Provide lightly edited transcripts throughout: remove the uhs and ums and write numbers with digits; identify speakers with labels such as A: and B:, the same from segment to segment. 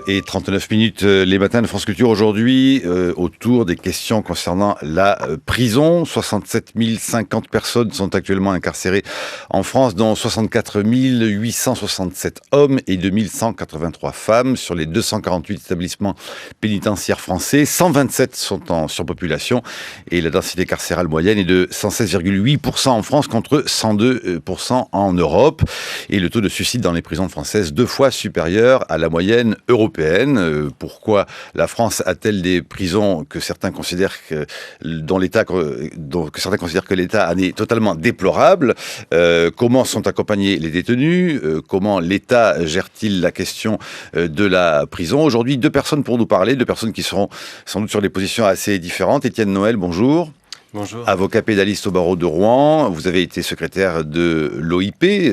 A: 7h39, les matins de France Culture aujourd'hui, autour des questions concernant la prison. 67 050 personnes sont actuellement incarcérées en France, dont 64 867 hommes et 2183 femmes. Sur les 248 établissements pénitentiaires français, 127 sont en surpopulation et la densité carcérale moyenne est de 116,8% en France contre 102% en Europe. Et le taux de suicide dans les prisons françaises 2 fois supérieur à la moyenne européenne. Pourquoi la France a-t-elle des prisons que certains considèrent que certains considèrent que l'État en est totalement déplorable? Comment sont accompagnés les détenus? Comment l'État gère-t-il la question de la prison? Aujourd'hui, 2 personnes pour nous parler, 2 personnes qui seront sans doute sur des positions assez différentes. Étienne Noël, bonjour.
B: Bonjour.
A: Avocat pénaliste au barreau de Rouen, vous avez été secrétaire de l'OIP,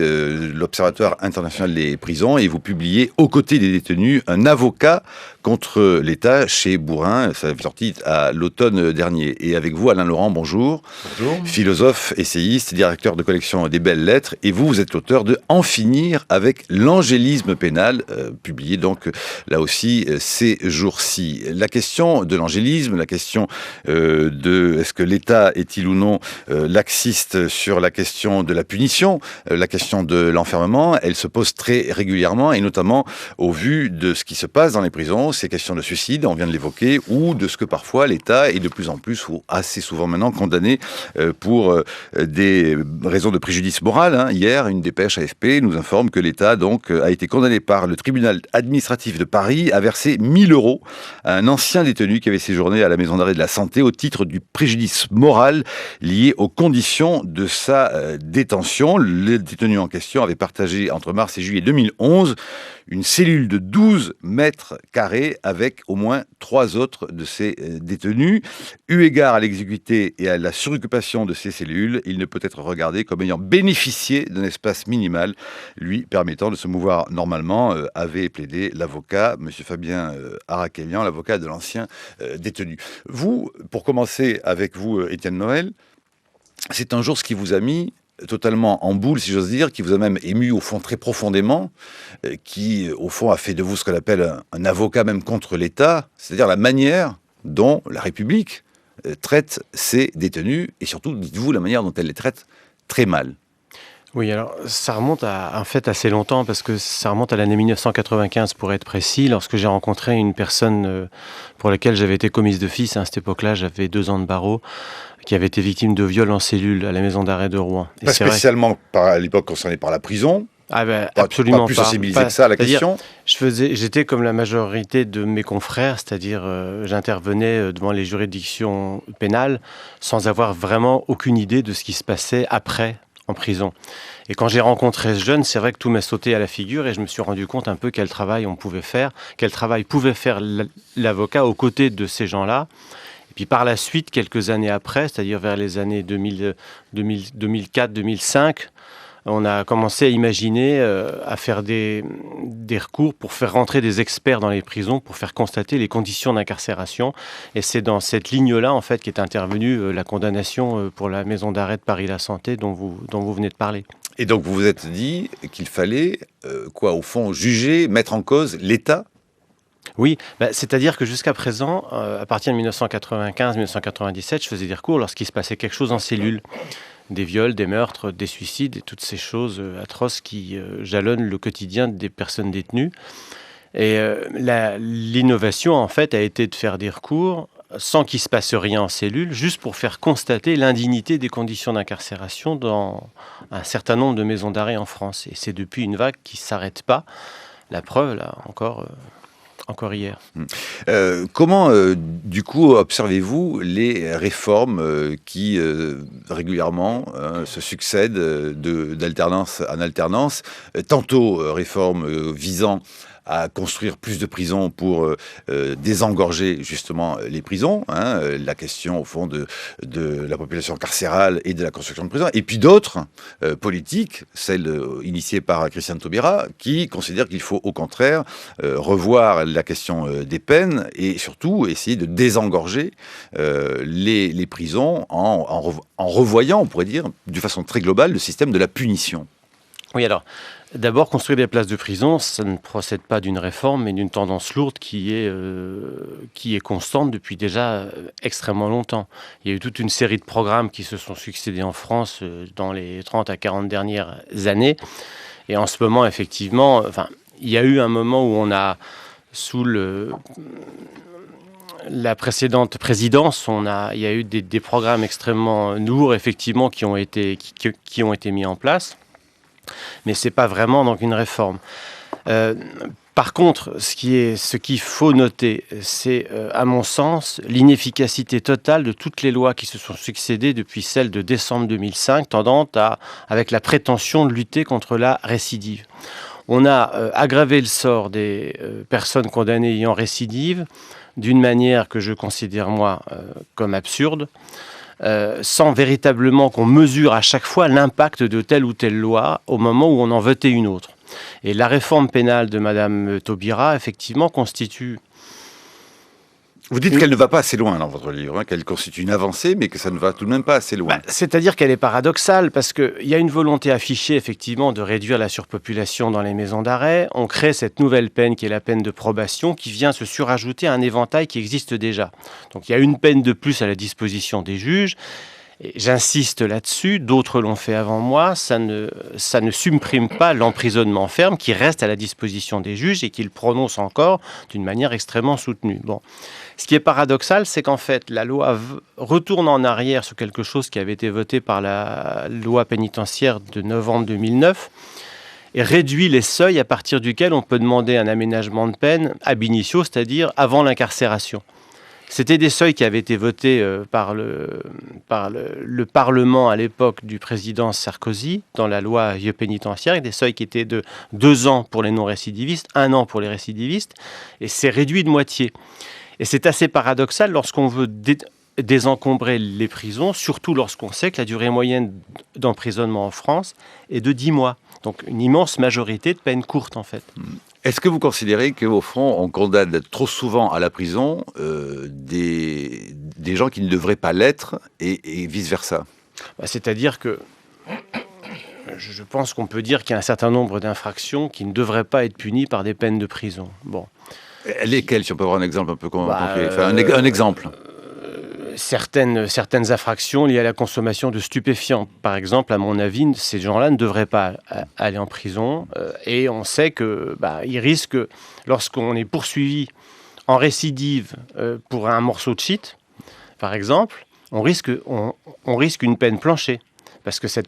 A: l'Observatoire international des prisons, et vous publiez aux côtés des détenus un avocat contre l'État chez Bourrin. Ça a sorti à l'automne dernier. Et avec vous, Alain Laurent, bonjour.
B: Bonjour.
A: Philosophe, essayiste, directeur de collection des Belles Lettres. Et vous êtes l'auteur de En finir avec l'angélisme pénal, publié donc là aussi ces jours-ci. La question de l'angélisme, la question de est-ce que l'État est-il ou non laxiste sur la question de la punition, la question de l'enfermement, elle se pose très régulièrement et notamment au vu de ce qui se passe dans les prisons, ces questions de suicide, on vient de l'évoquer, ou de ce que parfois l'État est de plus en plus, ou assez souvent maintenant, condamné pour des raisons de préjudice moral. Hier, une dépêche AFP nous informe que l'État donc a été condamné par le tribunal administratif de Paris à verser 1 000 € à un ancien détenu qui avait séjourné à la maison d'arrêt de la Santé au titre du préjudice moral lié aux conditions de sa détention. Le détenu en question avait partagé entre mars et juillet 2011 une cellule de 12 mètres carrés avec au moins 3 autres de ces détenus. Eu égard à l'exiguïté et à la suroccupation de ces cellules, il ne peut être regardé comme ayant bénéficié d'un espace minimal lui permettant de se mouvoir normalement, avait plaidé l'avocat, M. Fabien Arakelian, l'avocat de l'ancien détenu. Vous, pour commencer avec vous, Étienne Noël, c'est un jour ce qui vous a mis totalement en boule, si j'ose dire, qui vous a même ému au fond très profondément, qui au fond a fait de vous ce qu'on appelle un avocat même contre l'État, c'est-à-dire la manière dont la République traite ses détenus, et surtout, dites-vous, la manière dont elle les traite très mal.
B: Oui, alors ça remonte à un fait assez longtemps, parce que ça remonte à l'année 1995 pour être précis, lorsque j'ai rencontré une personne pour laquelle j'avais été commise d'office. À cette époque-là, j'avais 2 ans de barreau, qui avait été victime de viol en cellule à la maison d'arrêt de Rouen.
A: Et pas spécialement à l'époque concerné par la prison.
B: Absolument
A: pas plus sensibilisé que ça à la question.
B: J'étais comme la majorité de mes confrères, c'est-à-dire j'intervenais devant les juridictions pénales sans avoir vraiment aucune idée de ce qui se passait après en prison. Et quand j'ai rencontré ce jeune, c'est vrai que tout m'est sauté à la figure et je me suis rendu compte un peu quel travail on pouvait faire, quel travail pouvait faire l'avocat aux côtés de ces gens-là. Et puis par la suite, quelques années après, c'est-à-dire vers les années 2004-2005, on a commencé à imaginer, à faire des recours pour faire rentrer des experts dans les prisons, pour faire constater les conditions d'incarcération. Et c'est dans cette ligne-là, en fait, qu'est intervenue la condamnation pour la maison d'arrêt de Paris-La Santé dont vous venez de parler.
A: Et donc vous vous êtes dit qu'il fallait, au fond, juger, mettre en cause l'État ?
B: Oui, c'est-à-dire que jusqu'à présent, à partir de 1995-1997, je faisais des recours lorsqu'il se passait quelque chose en cellule. Des viols, des meurtres, des suicides et toutes ces choses atroces qui jalonnent le quotidien des personnes détenues. Et l'innovation, en fait, a été de faire des recours sans qu'il ne se passe rien en cellule, juste pour faire constater l'indignité des conditions d'incarcération dans un certain nombre de maisons d'arrêt en France. Et c'est depuis une vague qui ne s'arrête pas. La preuve, là, encore hier.
A: Comment, du coup, observez-vous les réformes qui régulièrement se succèdent d'alternance en alternance, tantôt réformes visant à construire plus de prisons pour désengorger justement les prisons, la question au fond de la population carcérale et de la construction de prisons, et puis d'autres politiques, celle initiée par Christiane Taubira, qui considère qu'il faut au contraire revoir la question des peines et surtout essayer de désengorger les prisons en revoyant, on pourrait dire, de façon très globale, le système de la punition.
B: Oui, alors, D'abord, construire des places de prison, ça ne procède pas d'une réforme, mais d'une tendance lourde qui est constante depuis déjà extrêmement longtemps. Il y a eu toute une série de programmes qui se sont succédés en France dans les 30 à 40 dernières années. Et en ce moment, effectivement, il y a eu un moment où on a, sous la précédente présidence, il y a eu des programmes extrêmement lourds, effectivement, qui ont été mis en place. Mais ce n'est pas vraiment donc une réforme. Par contre, ce qu'il faut noter, c'est, à mon sens, l'inefficacité totale de toutes les lois qui se sont succédées depuis celle de décembre 2005, tendant avec la prétention de lutter contre la récidive. On a aggravé le sort des personnes condamnées ayant récidive d'une manière que je considère, moi, comme absurde. Sans véritablement qu'on mesure à chaque fois l'impact de telle ou telle loi au moment où on en votait une autre. Et la réforme pénale de Mme Taubira, effectivement, constitue...
A: Vous dites qu'elle ne va pas assez loin dans votre livre, qu'elle constitue une avancée, mais que ça ne va tout de même pas assez loin.
B: C'est-à-dire qu'elle est paradoxale, parce qu'il y a une volonté affichée, effectivement, de réduire la surpopulation dans les maisons d'arrêt. On crée cette nouvelle peine, qui est la peine de probation, qui vient se surajouter à un éventail qui existe déjà. Donc il y a une peine de plus à la disposition des juges. Et j'insiste là-dessus, d'autres l'ont fait avant moi, ça ne supprime pas l'emprisonnement ferme qui reste à la disposition des juges et qu'ils prononcent encore d'une manière extrêmement soutenue. Bon. Ce qui est paradoxal, c'est qu'en fait, la loi retourne en arrière sur quelque chose qui avait été voté par la loi pénitentiaire de novembre 2009 et réduit les seuils à partir duquel on peut demander un aménagement de peine ab initio, c'est-à-dire avant l'incarcération. C'était des seuils qui avaient été votés par le Parlement à l'époque du président Sarkozy, dans la loi vieux pénitentiaire, des seuils qui étaient de 2 ans pour les non-récidivistes, 1 an pour les récidivistes, et c'est réduit de moitié. Et c'est assez paradoxal lorsqu'on veut désencombrer les prisons, surtout lorsqu'on sait que la durée moyenne d'emprisonnement en France est de 10 mois. Donc une immense majorité de peines courtes, en fait.
A: Est-ce que vous considérez qu'au fond, on condamne trop souvent à la prison des gens qui ne devraient pas l'être et vice-versa ?
B: C'est-à-dire que je pense qu'on peut dire qu'il y a un certain nombre d'infractions qui ne devraient pas être punies par des peines de prison. Bon.
A: Lesquelles, si on peut avoir un exemple un peu concret, un exemple.
B: Certaines infractions liées à la consommation de stupéfiants. Par exemple, à mon avis, ces gens-là ne devraient pas aller en prison. Et on sait qu'ils risquent, lorsqu'on est poursuivi en récidive pour un morceau de shit, par exemple, on risque une peine planchée. Parce que ces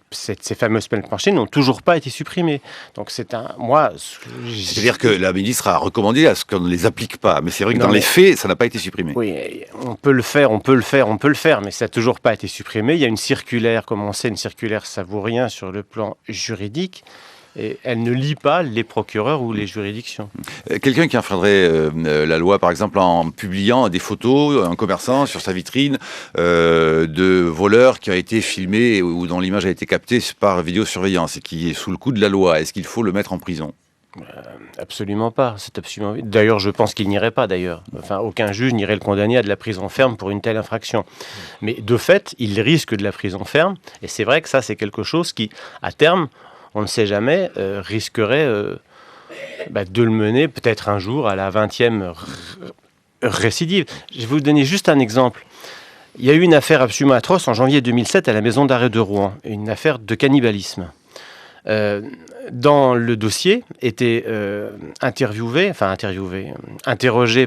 B: fameuses peines planchées n'ont toujours pas été supprimées. Donc
A: c'est-à-dire que la ministre a recommandé à ce qu'on ne les applique pas. Mais c'est vrai que dans les faits, ça n'a pas été supprimé.
B: Oui, on peut le faire, mais ça n'a toujours pas été supprimé. Il y a une circulaire, comme on sait, une circulaire ça vaut rien sur le plan juridique. Et elle ne lie pas les procureurs ou les juridictions.
A: Quelqu'un qui enfreindrait la loi, par exemple, en publiant des photos, un commerçant sur sa vitrine, de voleurs qui ont été filmés ou dont l'image a été captée par vidéosurveillance et qui est sous le coup de la loi, est-ce qu'il faut le mettre en prison ?
B: Absolument pas. D'ailleurs, je pense qu'il n'irait pas, d'ailleurs. Enfin, aucun juge n'irait le condamner à de la prison ferme pour une telle infraction. Mais de fait, il risque de la prison ferme. Et c'est vrai que ça, c'est quelque chose qui, à terme, on ne sait jamais, risquerait de le mener peut-être un jour à la 20e récidive. Je vais vous donner juste un exemple. Il y a eu une affaire absolument atroce en janvier 2007 à la maison d'arrêt de Rouen, une affaire de cannibalisme. Dans le dossier était interrogé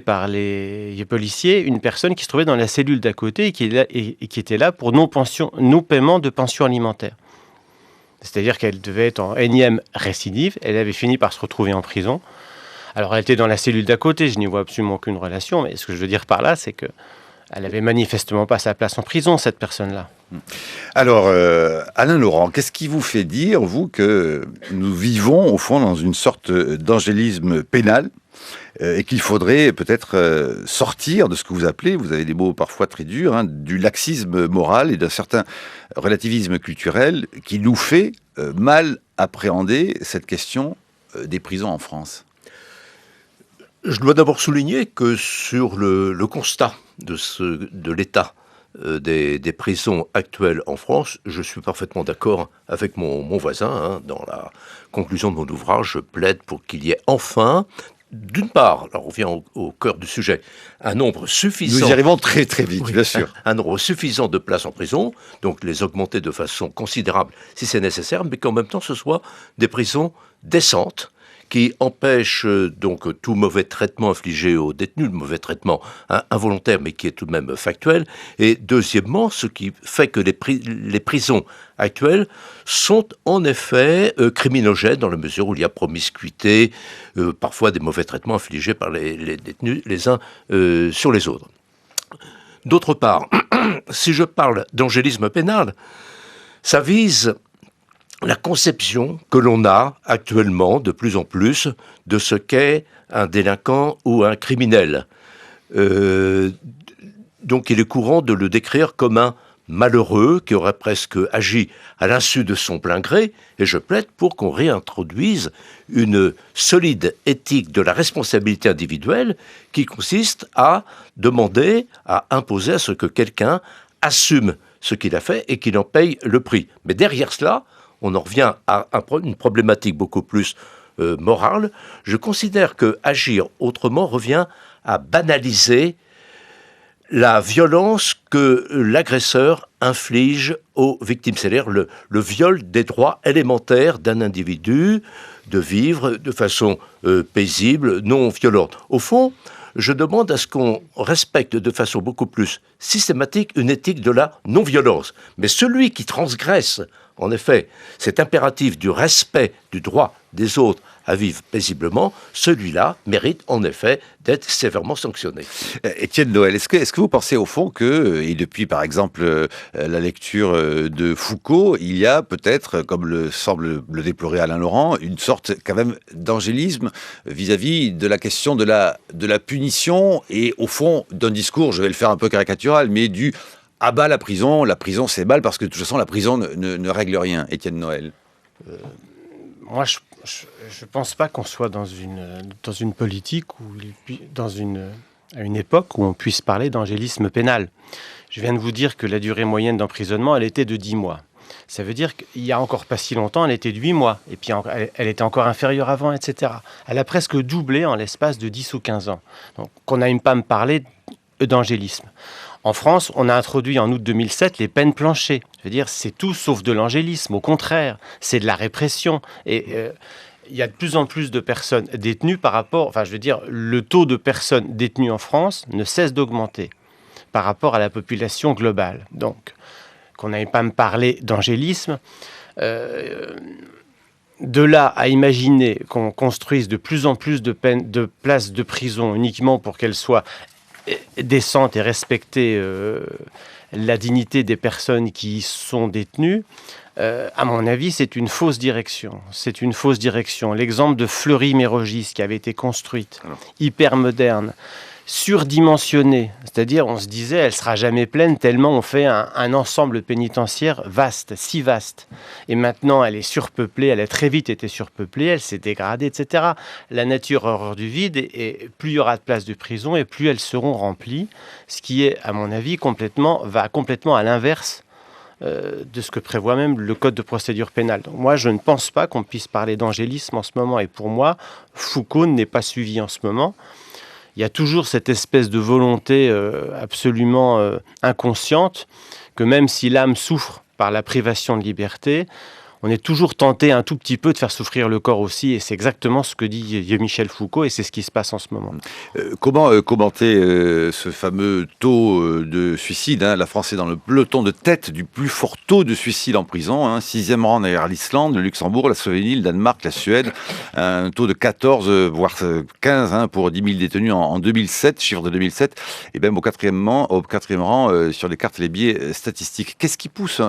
B: par les policiers une personne qui se trouvait dans la cellule d'à côté et qui était là pour non-paiement de pension alimentaire. C'est-à-dire qu'elle devait être en énième récidive. Elle avait fini par se retrouver en prison. Alors, elle était dans la cellule d'à côté. Je n'y vois absolument aucune relation. Mais ce que je veux dire par là, c'est qu'elle n'avait manifestement pas sa place en prison, cette personne-là.
A: Alors, Alain Laurent, qu'est-ce qui vous fait dire, vous, que nous vivons, au fond, dans une sorte d'angélisme pénal et qu'il faudrait peut-être sortir de ce que vous appelez, vous avez des mots parfois très durs, du laxisme moral et d'un certain relativisme culturel qui nous fait mal appréhender cette question des prisons en France.
C: Je dois d'abord souligner que sur le constat de l'état des prisons actuelles en France, je suis parfaitement d'accord avec mon voisin. Dans la conclusion de mon ouvrage, je plaide pour qu'il y ait enfin, d'une part, alors on revient au cœur du sujet, un nombre suffisant...
A: Nous y arrivons très très vite,
C: oui,
A: bien sûr.
C: Un nombre suffisant de places en prison, donc les augmenter de façon considérable si c'est nécessaire, mais qu'en même temps ce soit des prisons décentes, qui empêche donc tout mauvais traitement infligé aux détenus, le mauvais traitement involontaire, mais qui est tout de même factuel. Et deuxièmement, ce qui fait que les prisons actuelles sont en effet criminogènes dans la mesure où il y a promiscuité, parfois des mauvais traitements infligés par les détenus les uns sur les autres. D'autre part, si je parle d'angélisme pénal, ça vise la conception que l'on a actuellement de plus en plus de ce qu'est un délinquant ou un criminel. Donc il est courant de le décrire comme un malheureux qui aurait presque agi à l'insu de son plein gré, et je plaide pour qu'on réintroduise une solide éthique de la responsabilité individuelle qui consiste à demander, à imposer à ce que quelqu'un assume ce qu'il a fait et qu'il en paye le prix. Mais derrière cela, on en revient à une problématique beaucoup plus morale. Je considère que agir autrement revient à banaliser la violence que l'agresseur inflige aux victimes. C'est-à-dire le viol des droits élémentaires d'un individu de vivre de façon paisible, non violente. Au fond, je demande à ce qu'on respecte de façon beaucoup plus systématique une éthique de la non-violence. Mais celui qui transgresse, en effet, cet impératif du respect du droit des autres à vivre paisiblement, celui-là mérite en effet d'être sévèrement sanctionné.
A: Étienne Noël, est-ce que vous pensez au fond que, et depuis par exemple la lecture de Foucault, il y a peut-être, comme semble le déplorer Alain Laurent, une sorte quand même d'angélisme vis-à-vis de la question de la punition et au fond d'un discours, je vais le faire un peu caricatural, mais du « ah bah la prison c'est mal parce que de toute façon la prison ne règle rien », Étienne Noël.
B: Moi, je ne pense pas qu'on soit dans une politique ou à une époque où on puisse parler d'angélisme pénal. Je viens de vous dire que la durée moyenne d'emprisonnement, elle était de 10 mois. Ça veut dire qu'il n'y a encore pas si longtemps, elle était de 8 mois. Et puis, elle était encore inférieure avant, etc. Elle a presque doublé en l'espace de 10 ou 15 ans. Donc, on n'aime pas me parler d'angélisme. En France, on a introduit en août 2007 les peines planchées. Je veux dire, c'est tout sauf de l'angélisme. Au contraire, c'est de la répression. Et il y a de plus en plus de personnes détenues par rapport... Enfin, je veux dire, le taux de personnes détenues en France ne cesse d'augmenter par rapport à la population globale. Donc, qu'on n'aille pas me parler d'angélisme... de là à imaginer qu'on construise de plus en plus de places de prison uniquement pour qu'elles soient décente et respecter la dignité des personnes qui y sont détenues, à mon avis, c'est une fausse direction. C'est une fausse direction. L'exemple de Fleury-Mérogis, qui avait été construite, hyper moderne, surdimensionnée, c'est-à-dire on se disait elle sera jamais pleine tellement on fait un ensemble pénitentiaire vaste, si vaste. Et maintenant elle est surpeuplée, elle a très vite été surpeuplée, elle s'est dégradée, etc. La nature a horreur du vide et plus il y aura de places de prison et plus elles seront remplies, ce qui est à mon avis va complètement à l'inverse de ce que prévoit même le Code de procédure pénale. Donc moi, je ne pense pas qu'on puisse parler d'angélisme en ce moment. Et pour moi, Foucault n'est pas suivi en ce moment. Il y a toujours cette espèce de volonté absolument inconsciente que même si l'âme souffre par la privation de liberté, on est toujours tenté un tout petit peu de faire souffrir le corps aussi, et c'est exactement ce que dit Michel Foucault, et c'est ce qui se passe en ce moment.
A: Comment commenter ce fameux taux de suicide, La France est dans le peloton de tête du plus fort taux de suicide en prison, 6e rang derrière l'Islande, le Luxembourg, la Slovénie, le Danemark, la Suède, un taux de 14, voire 15 pour 10 000 détenus en 2007, chiffre de 2007, et même au quatrième rang sur les cartes et les biais statistiques. Qu'est-ce qui pousse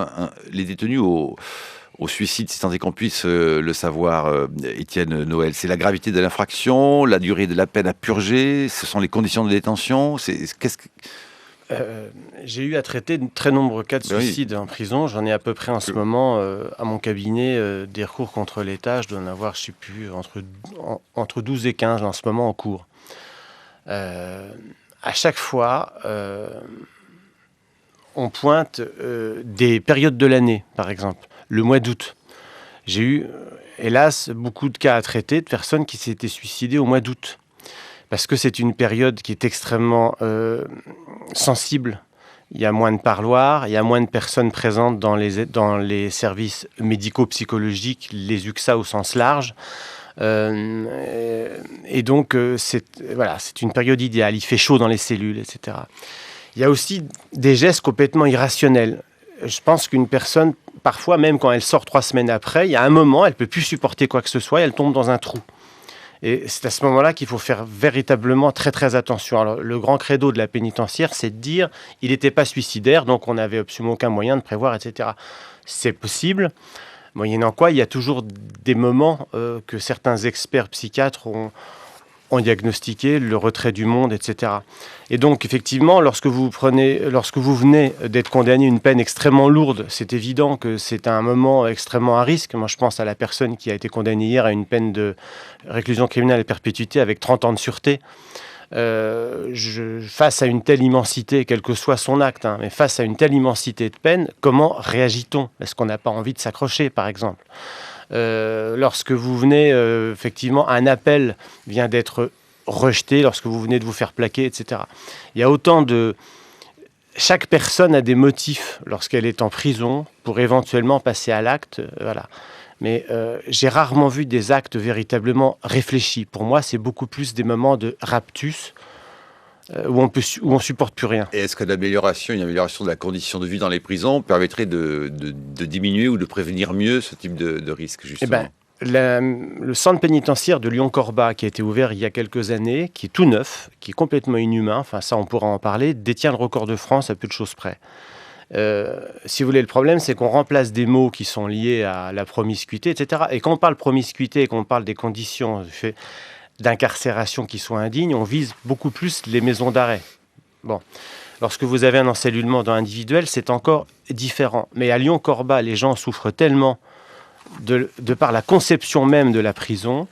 A: les détenus au suicide, si tant est qu'on puisse le savoir, Étienne Noël? C'est la gravité de l'infraction, la durée de la peine à purger, ce sont les conditions de détention,
B: j'ai eu à traiter de très nombreux cas de suicide en prison. J'en ai à peu près en ce moment à mon cabinet des recours contre l'État. Je dois en avoir, je ne sais plus, entre 12 et 15 en ce moment en cours. À chaque fois, on pointe des périodes de l'année, par exemple, le mois d'août. J'ai eu, hélas, beaucoup de cas à traiter de personnes qui s'étaient suicidées au mois d'août. Parce que c'est une période qui est extrêmement sensible. Il y a moins de parloirs, il y a moins de personnes présentes dans les services médico-psychologiques, les UXA au sens large. Et donc, c'est une période idéale. Il fait chaud dans les cellules, etc. Il y a aussi des gestes complètement irrationnels. Je pense qu'une personne, parfois, même quand elle sort 3 semaines après, il y a un moment, elle ne peut plus supporter quoi que ce soit et elle tombe dans un trou. Et c'est à ce moment-là qu'il faut faire véritablement très très attention. Alors, le grand credo de la pénitentiaire, c'est de dire il n'était pas suicidaire, donc on n'avait absolument aucun moyen de prévoir, etc. C'est possible, moyennant quoi il y a toujours des moments que certains experts psychiatres ont diagnostiqué, le retrait du monde, etc. Et donc, effectivement, lorsque vous venez d'être condamné à une peine extrêmement lourde, c'est évident que c'est un moment extrêmement à risque. Moi, je pense à la personne qui a été condamnée hier à une peine de réclusion criminelle à perpétuité avec 30 ans de sûreté. Face à une telle immensité, quel que soit son acte, mais face à une telle immensité de peine, comment réagit-on ? Est-ce qu'on n'a pas envie de s'accrocher, par exemple ? Lorsque vous venez, effectivement, un appel vient d'être rejeté, lorsque vous venez de vous faire plaquer, etc. Il y a autant de... Chaque personne a des motifs lorsqu'elle est en prison pour éventuellement passer à l'acte, voilà. Mais j'ai rarement vu des actes véritablement réfléchis. Pour moi, c'est beaucoup plus des moments de raptus, où on supporte plus rien.
A: Et est-ce que une amélioration de la condition de vie dans les prisons permettrait de diminuer ou de prévenir mieux ce type de risque, justement ?
B: Le centre pénitentiaire de Lyon-Corba, qui a été ouvert il y a quelques années, qui est tout neuf, qui est complètement inhumain, enfin ça on pourra en parler, détient le record de France à peu de choses près. Si vous voulez, le problème, c'est qu'on remplace des mots qui sont liés à la promiscuité, etc. Et quand on parle promiscuité et qu'on parle des conditions d'incarcération qui sont indignes, on vise beaucoup plus les maisons d'arrêt. Bon. Lorsque vous avez un encellulement dans individuel, c'est encore différent. Mais à Lyon-Corba, les gens souffrent tellement de par la conception même de la prison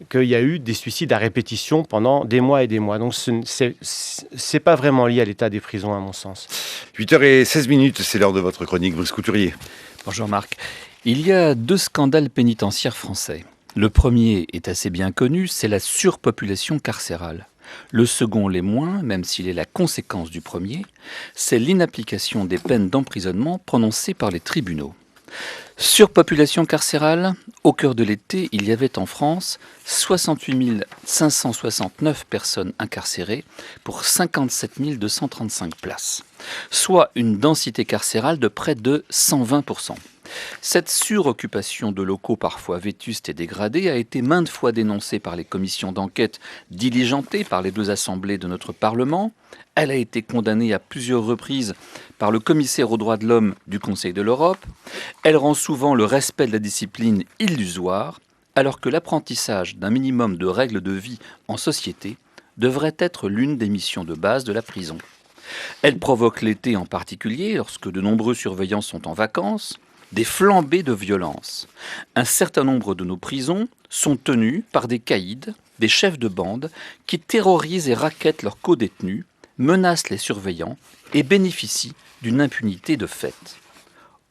B: qu'il y a eu des suicides à répétition pendant des mois et des mois. Donc c'est pas vraiment lié à l'état des prisons, à mon sens.
A: 8h16, c'est l'heure de votre chronique, Brice Couturier.
D: Bonjour Marc. Il y a 2 scandales pénitentiaires français. Le premier est assez bien connu, c'est la surpopulation carcérale. Le second l'est moins, même s'il est la conséquence du premier, c'est l'inapplication des peines d'emprisonnement prononcées par les tribunaux. Surpopulation carcérale, au cœur de l'été, il y avait en France 68 569 personnes incarcérées pour 57 235 places, soit une densité carcérale de près de 120%. Cette suroccupation de locaux parfois vétustes et dégradés a été maintes fois dénoncée par les commissions d'enquête diligentées par les 2 assemblées de notre Parlement. Elle a été condamnée à plusieurs reprises par le commissaire aux droits de l'homme du Conseil de l'Europe. Elle rend souvent le respect de la discipline illusoire, alors que l'apprentissage d'un minimum de règles de vie en société devrait être l'une des missions de base de la prison. Elle provoque l'été en particulier, lorsque de nombreux surveillants sont en vacances, des flambées de violence. Un certain nombre de nos prisons sont tenues par des caïds, des chefs de bande, qui terrorisent et rackettent leurs codétenus, menacent les surveillants et bénéficient d'une impunité de fait.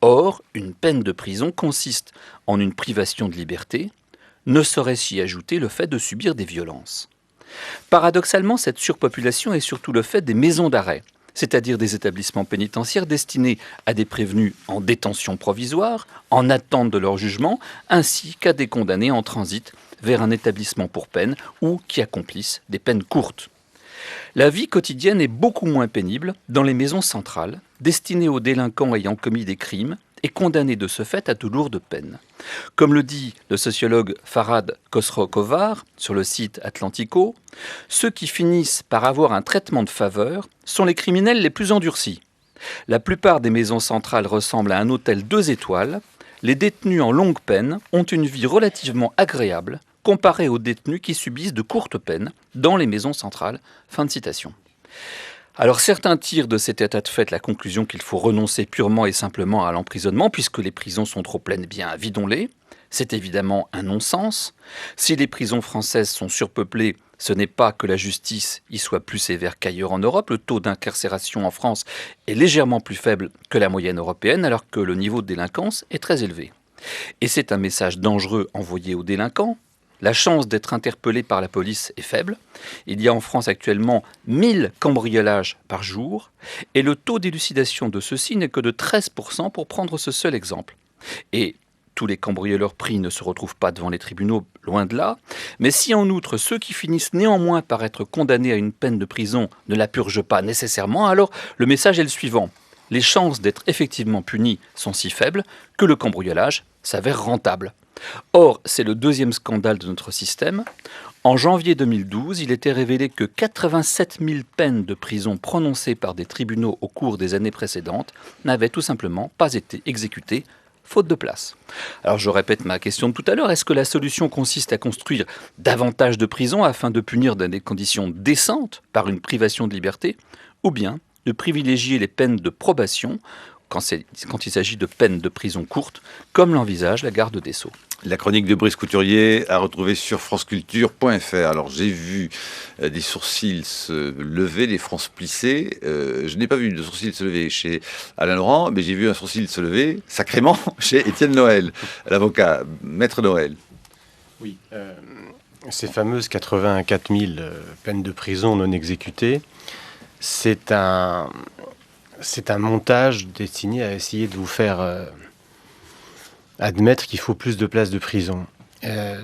D: Or, une peine de prison consiste en une privation de liberté, ne saurait s'y ajouter le fait de subir des violences. Paradoxalement, cette surpopulation est surtout le fait des maisons d'arrêt, c'est-à-dire des établissements pénitentiaires destinés à des prévenus en détention provisoire, en attente de leur jugement, ainsi qu'à des condamnés en transit vers un établissement pour peine ou qui accomplissent des peines courtes. La vie quotidienne est beaucoup moins pénible dans les maisons centrales, destinées aux délinquants ayant commis des crimes et condamnés de ce fait à de lourdes peines. Comme le dit le sociologue Farhad Khosrow-Kovar sur le site Atlantico, ceux qui finissent par avoir un traitement de faveur sont les criminels les plus endurcis. La plupart des maisons centrales ressemblent à un hôtel 2 étoiles. Les détenus en longue peine ont une vie relativement agréable comparée aux détenus qui subissent de courtes peines dans les maisons centrales. Fin de citation. Alors certains tirent de cet état de fait la conclusion qu'il faut renoncer purement et simplement à l'emprisonnement, puisque les prisons sont trop pleines, bien vidons-les. C'est évidemment un non-sens. Si les prisons françaises sont surpeuplées, ce n'est pas que la justice y soit plus sévère qu'ailleurs en Europe. Le taux d'incarcération en France est légèrement plus faible que la moyenne européenne, alors que le niveau de délinquance est très élevé. Et c'est un message dangereux envoyé aux délinquants. La chance d'être interpellé par la police est faible. Il y a en France actuellement 1000 cambriolages par jour, et le taux d'élucidation de ceux-ci n'est que de 13% pour prendre ce seul exemple. Et tous les cambrioleurs pris ne se retrouvent pas devant les tribunaux, loin de là. Mais si en outre ceux qui finissent néanmoins par être condamnés à une peine de prison ne la purgent pas nécessairement, alors le message est le suivant. Les chances d'être effectivement punis sont si faibles que le cambriolage s'avère rentable. Or, c'est le deuxième scandale de notre système. En janvier 2012, il était révélé que 87 000 peines de prison prononcées par des tribunaux au cours des années précédentes n'avaient tout simplement pas été exécutées, faute de place. Alors je répète ma question de tout à l'heure, est-ce que la solution consiste à construire davantage de prisons afin de punir dans des conditions décentes par une privation de liberté, ou bien de privilégier les peines de probation quand il s'agit de peines de prison courtes, comme l'envisage la garde des Sceaux?
A: La chronique de Brice Couturier à retrouver sur franceculture.fr. Alors j'ai vu des sourcils se lever, des francs se plisser. Je n'ai pas vu de sourcils se lever chez Alain Laurent, mais j'ai vu un sourcil se lever sacrément chez Étienne Noël, l'avocat, maître Noël.
B: Oui, ces fameuses 84 000 peines de prison non exécutées, c'est un montage destiné à essayer de vous faire admettre qu'il faut plus de places de prison.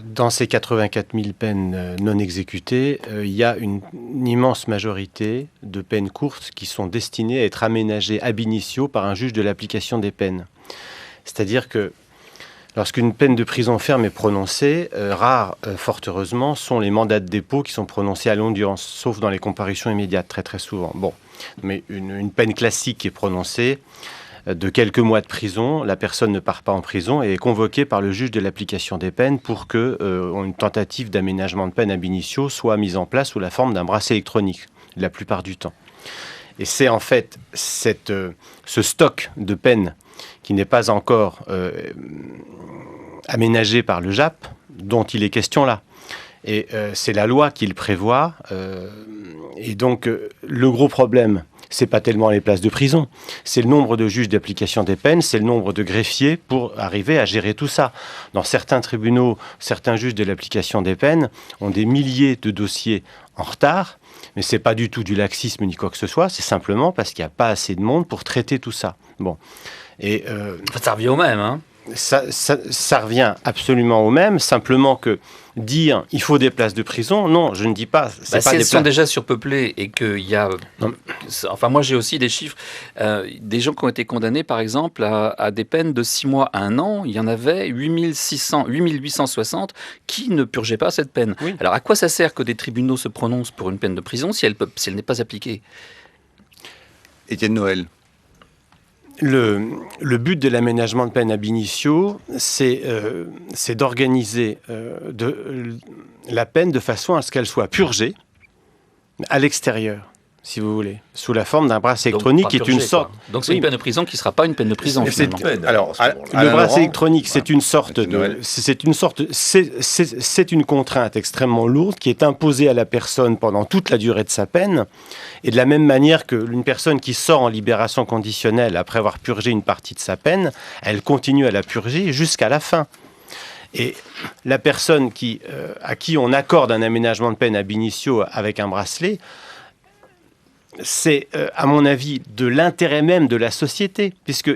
B: Dans ces 84 000 peines non exécutées, il y a une immense majorité de peines courtes qui sont destinées à être aménagées ab initio par un juge de l'application des peines. C'est-à-dire que lorsqu'une peine de prison ferme est prononcée, rares, fort heureusement, sont les mandats de dépôt qui sont prononcés à l'audience, sauf dans les comparutions immédiates, très très souvent. Bon, mais une peine classique qui est prononcée, de quelques mois de prison, la personne ne part pas en prison et est convoquée par le juge de l'application des peines pour que une tentative d'aménagement de peine ab initio soit mise en place sous la forme d'un bracelet électronique, la plupart du temps. Et c'est en fait ce stock de peines qui n'est pas encore aménagé par le JAP dont il est question là. Et c'est la loi qui le prévoit. Et donc, le gros problème, c'est pas tellement les places de prison, c'est le nombre de juges d'application des peines, c'est le nombre de greffiers pour arriver à gérer tout ça. Dans certains tribunaux, certains juges de l'application des peines ont des milliers de dossiers en retard, mais c'est pas du tout du laxisme ni quoi que ce soit, c'est simplement parce qu'il n'y a pas assez de monde pour traiter tout ça. Bon. Et
D: ça revient au même, hein.
B: Ça revient absolument au même, simplement que dire il faut des places de prison, non, je ne dis pas.
D: Si elles sont déjà surpeuplées et qu'il y a... Enfin, moi j'ai aussi des chiffres. Des gens qui ont été condamnés, par exemple, à des peines de 6 mois à 1 an, il y en avait 8860 qui ne purgeaient pas cette peine. Oui. Alors à quoi ça sert que des tribunaux se prononcent pour une peine de prison si elle n'est pas appliquée?
A: Étienne Noël.
B: Le but de l'aménagement de peine ab initio, c'est d'organiser la peine de façon à ce qu'elle soit purgée à l'extérieur, si vous voulez, sous la forme d'un bracelet électronique qui est une sorte...
D: Donc c'est une peine de prison qui ne sera pas une peine de prison, finalement.
A: Alors,
B: le bracelet électronique, c'est une sorte de... C'est une contrainte extrêmement lourde qui est imposée à la personne pendant toute la durée de sa peine. Et de la même manière qu'une personne qui sort en libération conditionnelle après avoir purgé une partie de sa peine, elle continue à la purger jusqu'à la fin. Et la personne à qui on accorde un aménagement de peine ab initio avec un bracelet, c'est, à mon avis, de l'intérêt même de la société, puisque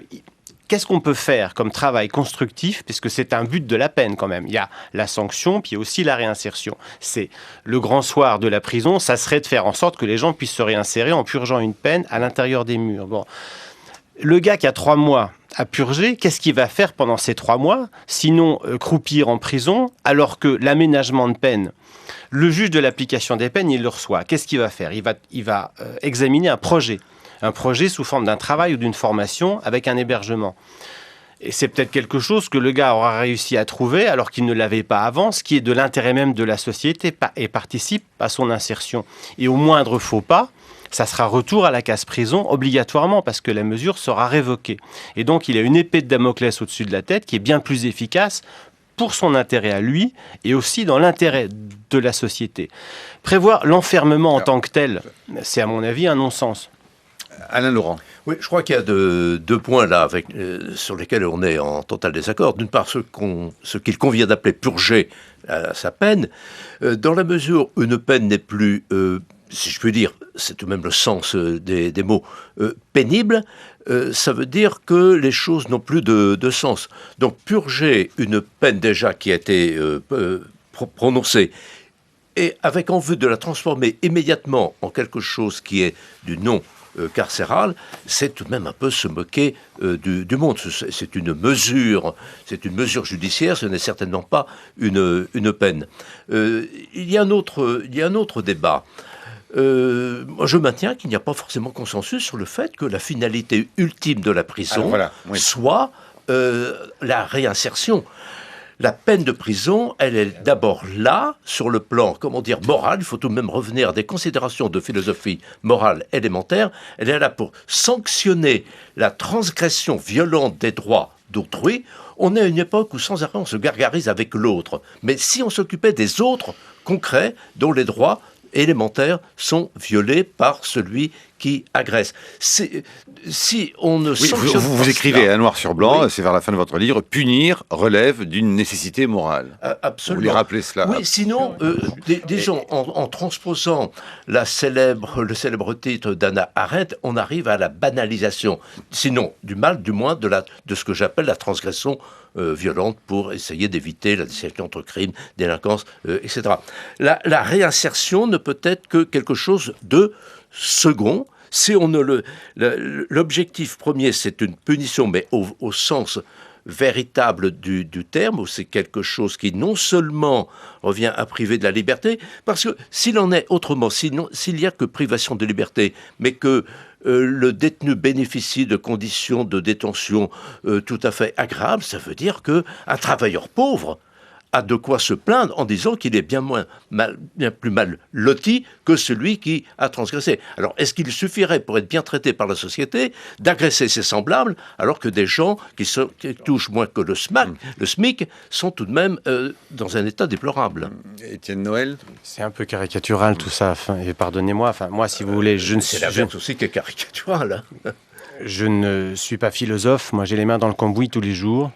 B: qu'est-ce qu'on peut faire comme travail constructif, puisque c'est un but de la peine quand même. Il y a la sanction, puis il y a aussi la réinsertion. C'est le grand soir de la prison, ça serait de faire en sorte que les gens puissent se réinsérer en purgeant une peine à l'intérieur des murs. Bon. Le gars qui a 3 mois à purger, qu'est-ce qu'il va faire pendant ces 3 mois, sinon croupir en prison, alors que l'aménagement de peine, le juge de l'application des peines, il le reçoit. Qu'est-ce qu'il va faire ? Il va examiner un projet sous forme d'un travail ou d'une formation avec un hébergement. Et c'est peut-être quelque chose que le gars aura réussi à trouver alors qu'il ne l'avait pas avant, ce qui est de l'intérêt même de la société et participe à son insertion. Et au moindre faux pas, ça sera retour à la case prison obligatoirement parce que la mesure sera révoquée. Et donc il a une épée de Damoclès au-dessus de la tête qui est bien plus efficace pour son intérêt à lui et aussi dans l'intérêt de la société. Prévoir l'enfermement en tant que tel, c'est à mon avis un non-sens.
A: Alain Laurent.
C: Oui, je crois qu'il y a deux points là sur lesquels on est en total désaccord. D'une part, ce qu'il convient d'appeler purger sa peine, dans la mesure où une peine n'est plus, si je puis dire, c'est tout de même le sens des mots, pénible, ça veut dire que les choses n'ont plus de sens. Donc purger une peine déjà qui a été prononcée, et avec en vue de la transformer immédiatement en quelque chose qui est du non carcéral, c'est tout de même un peu se moquer du monde. C'est une mesure judiciaire, ce n'est certainement pas une peine. Il y a un autre débat. Moi, je maintiens qu'il n'y a pas forcément consensus sur le fait que la finalité ultime de la prison soit la réinsertion. La peine de prison, elle est d'abord là, sur le plan, moral. Il faut tout de même revenir à des considérations de philosophie morale élémentaire. Elle est là pour sanctionner la transgression violente des droits d'autrui. On est à une époque où sans arrêt on se gargarise avec l'autre. Mais si on s'occupait des autres concrets, dont les droits élémentaires sont violés par celui qui agresse. Si on ne sanctionne
A: vous écrivez noir sur blanc, c'est vers la fin de votre livre, punir relève d'une nécessité morale.
C: Absolument.
A: Vous voulez rappeler cela?
C: Oui, sinon, disons, en transposant le célèbre titre d'Hannah Arendt, on arrive à la banalisation, sinon du mal, du moins de ce que j'appelle la transgression violente pour essayer d'éviter la distinction entre crime, délinquance, etc. La réinsertion ne peut être que quelque chose de second. Si on ne l'objectif premier, c'est une punition, mais au sens véritable du terme, où c'est quelque chose qui non seulement revient à priver de la liberté, parce que s'il en est autrement, s'il n'y a que privation de liberté, mais que le détenu bénéficie de conditions de détention tout à fait agréables, ça veut dire qu'un travailleur pauvre a de quoi se plaindre en disant qu'il est bien plus mal loti que celui qui a transgressé. Alors, est-ce qu'il suffirait, pour être bien traité par la société, d'agresser ses semblables, alors que des gens qui touchent moins que le SMIC sont tout de même dans un état déplorable?
A: Étienne Noël?
B: C'est un peu caricatural tout ça, et pardonnez-moi, moi si vous voulez,
C: c'est l'inverse aussi qui est caricatural.
B: Je ne suis pas philosophe, moi j'ai les mains dans le cambouis tous les jours.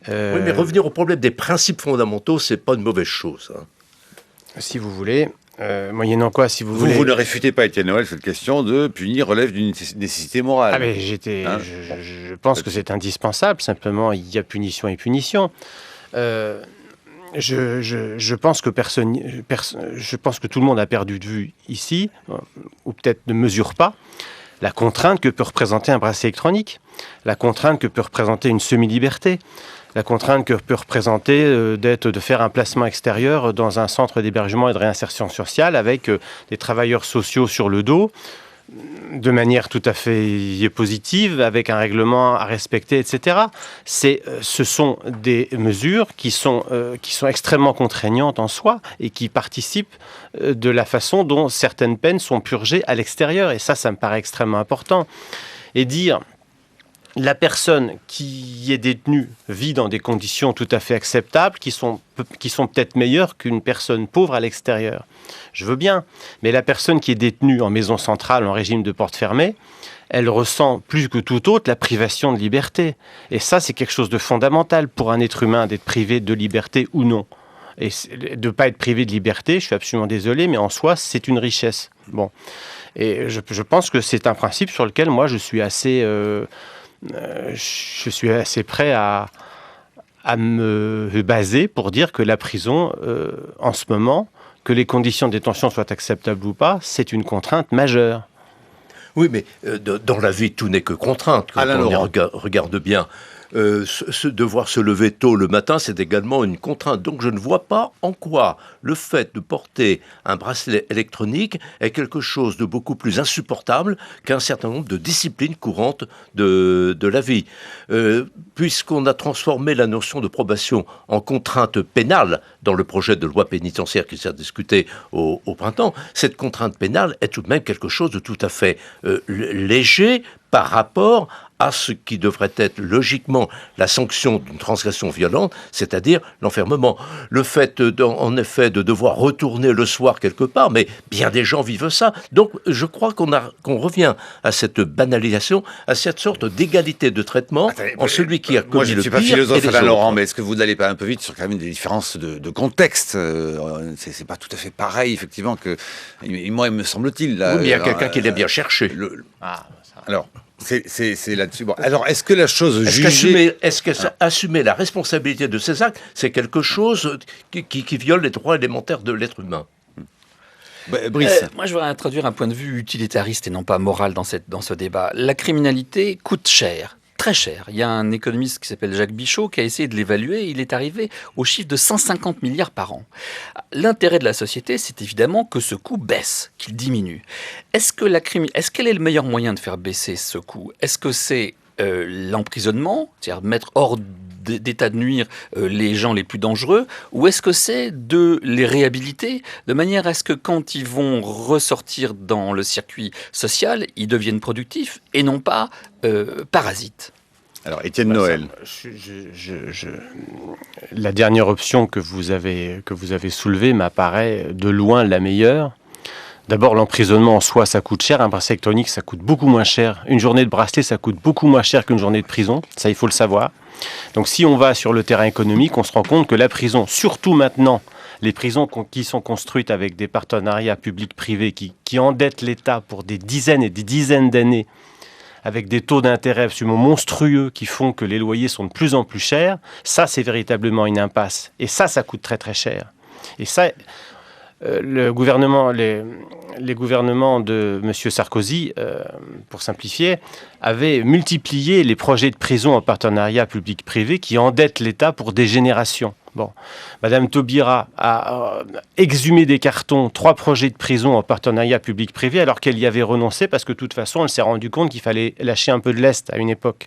C: Oui, mais revenir au problème des principes fondamentaux, c'est pas une mauvaise chose.
B: Si vous voulez, moyennant quoi, si vous voulez...
A: Vous ne réfutez pas, Étienne Noël, cette question de punir relève d'une nécessité morale.
B: Ah mais je pense que c'est indispensable, simplement il y a punition et punition. Je pense que je pense que tout le monde a perdu de vue ici, ou peut-être ne mesure pas, la contrainte que peut représenter un bracelet électronique, la contrainte que peut représenter une semi-liberté, la contrainte que peut représenter de faire un placement extérieur dans un centre d'hébergement et de réinsertion sociale avec des travailleurs sociaux sur le dos, de manière tout à fait positive, avec un règlement à respecter, etc. Ce sont des mesures qui sont extrêmement contraignantes en soi et qui participent de la façon dont certaines peines sont purgées à l'extérieur. Et ça me paraît extrêmement important. Et dire... La personne qui est détenue vit dans des conditions tout à fait acceptables, qui sont peut-être meilleures qu'une personne pauvre à l'extérieur. Je veux bien, mais la personne qui est détenue en maison centrale, en régime de porte fermée, elle ressent plus que tout autre la privation de liberté. Et ça, c'est quelque chose de fondamental pour un être humain, d'être privé de liberté ou non. Et de ne pas être privé de liberté, je suis absolument désolé, mais en soi, c'est une richesse. Bon. Et je pense que c'est un principe sur lequel moi, je suis assez prêt à me baser pour dire que la prison, en ce moment, que les conditions de détention soient acceptables ou pas, c'est une contrainte majeure.
C: Oui, mais dans la vie, tout n'est que contrainte, quand on regarde bien. devoir se lever tôt le matin, c'est également une contrainte. Donc je ne vois pas en quoi le fait de porter un bracelet électronique est quelque chose de beaucoup plus insupportable qu'un certain nombre de disciplines courantes de la vie. Puisqu'on a transformé la notion de probation en contrainte pénale dans le projet de loi pénitentiaire qui s'est discuté au printemps, cette contrainte pénale est tout de même quelque chose de tout à fait léger par rapport à ce qui devrait être logiquement la sanction d'une transgression violente, c'est-à-dire l'enfermement. Le fait, en effet, de devoir retourner le soir quelque part, mais bien des gens vivent ça. Donc, je crois qu'on revient à cette banalisation, à cette sorte d'égalité de traitement en celui qui a commis le pire.
A: Moi, je ne suis pas philosophe, Alain Laurent, mais est-ce que vous n'allez pas un peu vite sur quand même des différences de contexte c'est pas tout à fait pareil, effectivement, que moi, il me semble-t-il. Là,
C: oui, mais il y a quelqu'un qui l'a bien cherché.
A: Alors, c'est là-dessus. Bon. Alors, est-ce que la chose jugée...
C: Est-ce qu'assumer la responsabilité de ces actes, c'est quelque chose qui viole les droits élémentaires de l'être humain?
A: Brice.
D: Moi, je voudrais introduire un point de vue utilitariste et non pas moral dans ce débat. La criminalité coûte cher. Très cher. Il y a un économiste qui s'appelle Jacques Bichot qui a essayé de l'évaluer. Il est arrivé au chiffre de 150 milliards par an. L'intérêt de la société, c'est évidemment que ce coût baisse, qu'il diminue. Est-ce quel est le meilleur moyen de faire baisser ce coût? Est-ce que c'est l'emprisonnement, c'est-à-dire mettre hors d'état de nuire les gens les plus dangereux, ou est-ce que c'est de les réhabiliter de manière à ce que quand ils vont ressortir dans le circuit social, ils deviennent productifs et non pas parasites?
A: Alors, Étienne Noël.
B: La dernière option que vous avez soulevée m'apparaît de loin la meilleure. D'abord, l'emprisonnement en soi, ça coûte cher. Un bracelet électronique, ça coûte beaucoup moins cher. Une journée de bracelet, ça coûte beaucoup moins cher qu'une journée de prison. Ça, il faut le savoir. Donc, si on va sur le terrain économique, on se rend compte que la prison, surtout maintenant, les prisons qui sont construites avec des partenariats publics-privés qui endettent l'État pour des dizaines et des dizaines d'années, avec des taux d'intérêt absolument monstrueux qui font que les loyers sont de plus en plus chers, ça, c'est véritablement une impasse. Et ça coûte très, très cher. Et ça... les gouvernements de M. Sarkozy, pour simplifier, avaient multiplié les projets de prison en partenariat public-privé qui endettent l'État pour des générations. Bon. Madame Taubira a exhumé des cartons 3 projets de prison en partenariat public-privé alors qu'elle y avait renoncé parce que de toute façon, elle s'est rendue compte qu'il fallait lâcher un peu de lest à une époque.